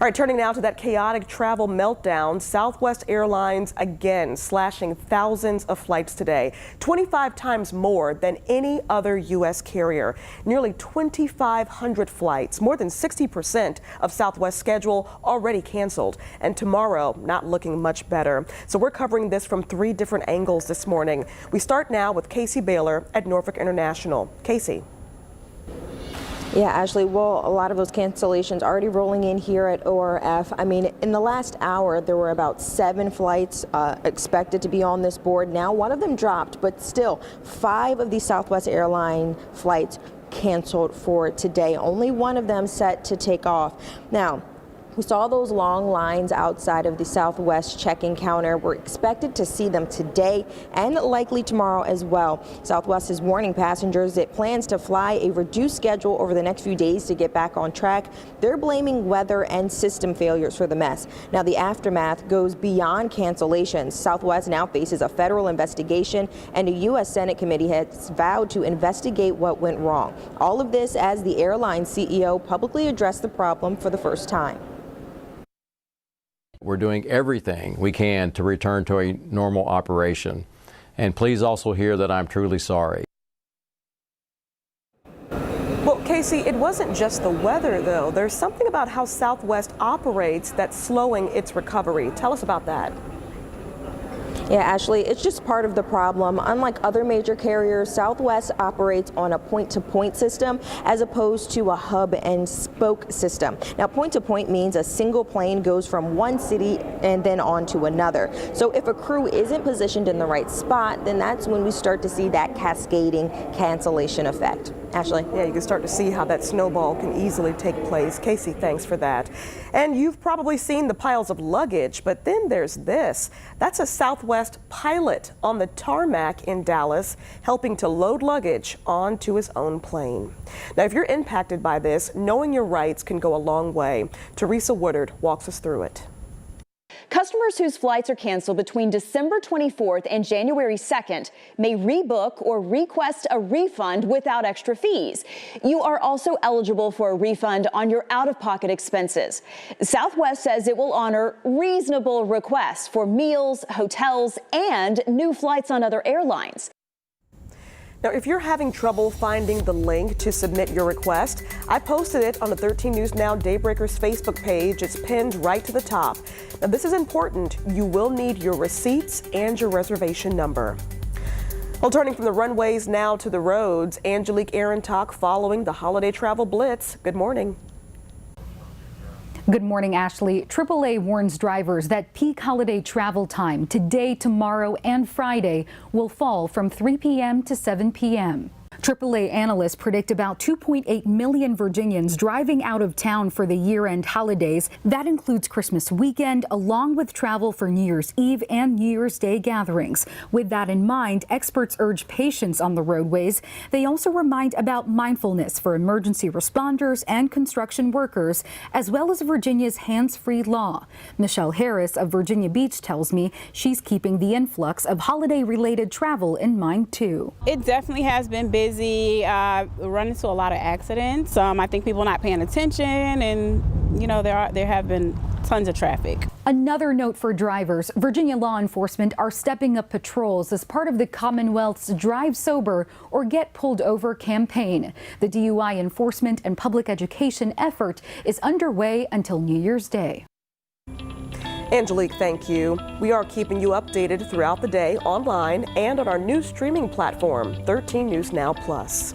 All right, turning now to that chaotic travel meltdown. Southwest Airlines again slashing thousands of flights today, 25 times more than any other U.S. carrier. Nearly 2,500 flights, more than 60% of Southwest's schedule already canceled. And tomorrow, not looking much better. So we're covering this from 3 different angles this morning. We start now with Casey Baylor at Norfolk International. Casey. Yeah, Ashley, well, a lot of those cancellations already rolling in here at ORF. I mean, in the last hour, there were about 7 flights expected to be on this board. Now, one of them dropped, but still 5 of the Southwest airline flights canceled for today. Only one of them set to take off. Now, we saw those long lines outside of the Southwest check-in counter. We're expected to see them today and likely tomorrow as well. Southwest is warning passengers it plans to fly a reduced schedule over the next few days to get back on track. They're blaming weather and system failures for the mess. Now, the aftermath goes beyond cancellations. Southwest now faces a federal investigation, and a U.S. Senate committee has vowed to investigate what went wrong. All of this as the airline CEO publicly addressed the problem for the first time. We're doing everything we can to return to a normal operation. And please also hear that I'm truly sorry. Well, Casey, it wasn't just the weather, though. There's something about how Southwest operates that's slowing its recovery. Tell us about that. Yeah, Ashley, it's just part of the problem. Unlike other major carriers, Southwest operates on a point-to-point system as opposed to a hub and spoke system. Now, point-to-point means a single plane goes from one city and then on to another. So if a crew isn't positioned in the right spot, then that's when we start to see that cascading cancellation effect. Ashley? Yeah, you can start to see how that snowball can easily take place. Casey, thanks for that. And you've probably seen the piles of luggage, but then there's this. That's a Southwest pilot on the tarmac in Dallas, helping to load luggage onto his own plane. Now, if you're impacted by this, knowing your rights can go a long way. Teresa Woodard walks us through it. Customers whose flights are canceled between December 24th and January 2nd may rebook or request a refund without extra fees. You are also eligible for a refund on your out-of-pocket expenses. Southwest says it will honor reasonable requests for meals, hotels, and new flights on other airlines. Now, if you're having trouble finding the link to submit your request, I posted it on the 13 News Now Daybreakers Facebook page. It's pinned right to the top. Now, this is important. You will need your receipts and your reservation number. Well, turning from the runways now to the roads, Angelique Arentok following the holiday travel blitz. Good morning. Good morning, Ashley. AAA warns drivers that peak holiday travel time today, tomorrow, and Friday will fall from 3 p.m. to 7 p.m. AAA analysts predict about 2.8 million Virginians driving out of town for the year-end holidays. That includes Christmas weekend, along with travel for New Year's Eve and New Year's Day gatherings. With that in mind, experts urge patience on the roadways. They also remind about mindfulness for emergency responders and construction workers, as well as Virginia's hands-free law. Michelle Harris of Virginia Beach tells me she's keeping the influx of holiday-related travel in mind, too. It definitely has been busy. Run into a lot of accidents. I think people not paying attention, and you know there have been tons of traffic. Another note for drivers: Virginia law enforcement are stepping up patrols as part of the Commonwealth's Drive Sober or Get Pulled Over campaign. The DUI enforcement and public education effort is underway until New Year's Day. Angelique, thank you. We are keeping you updated throughout the day online and on our new streaming platform, 13 News Now Plus.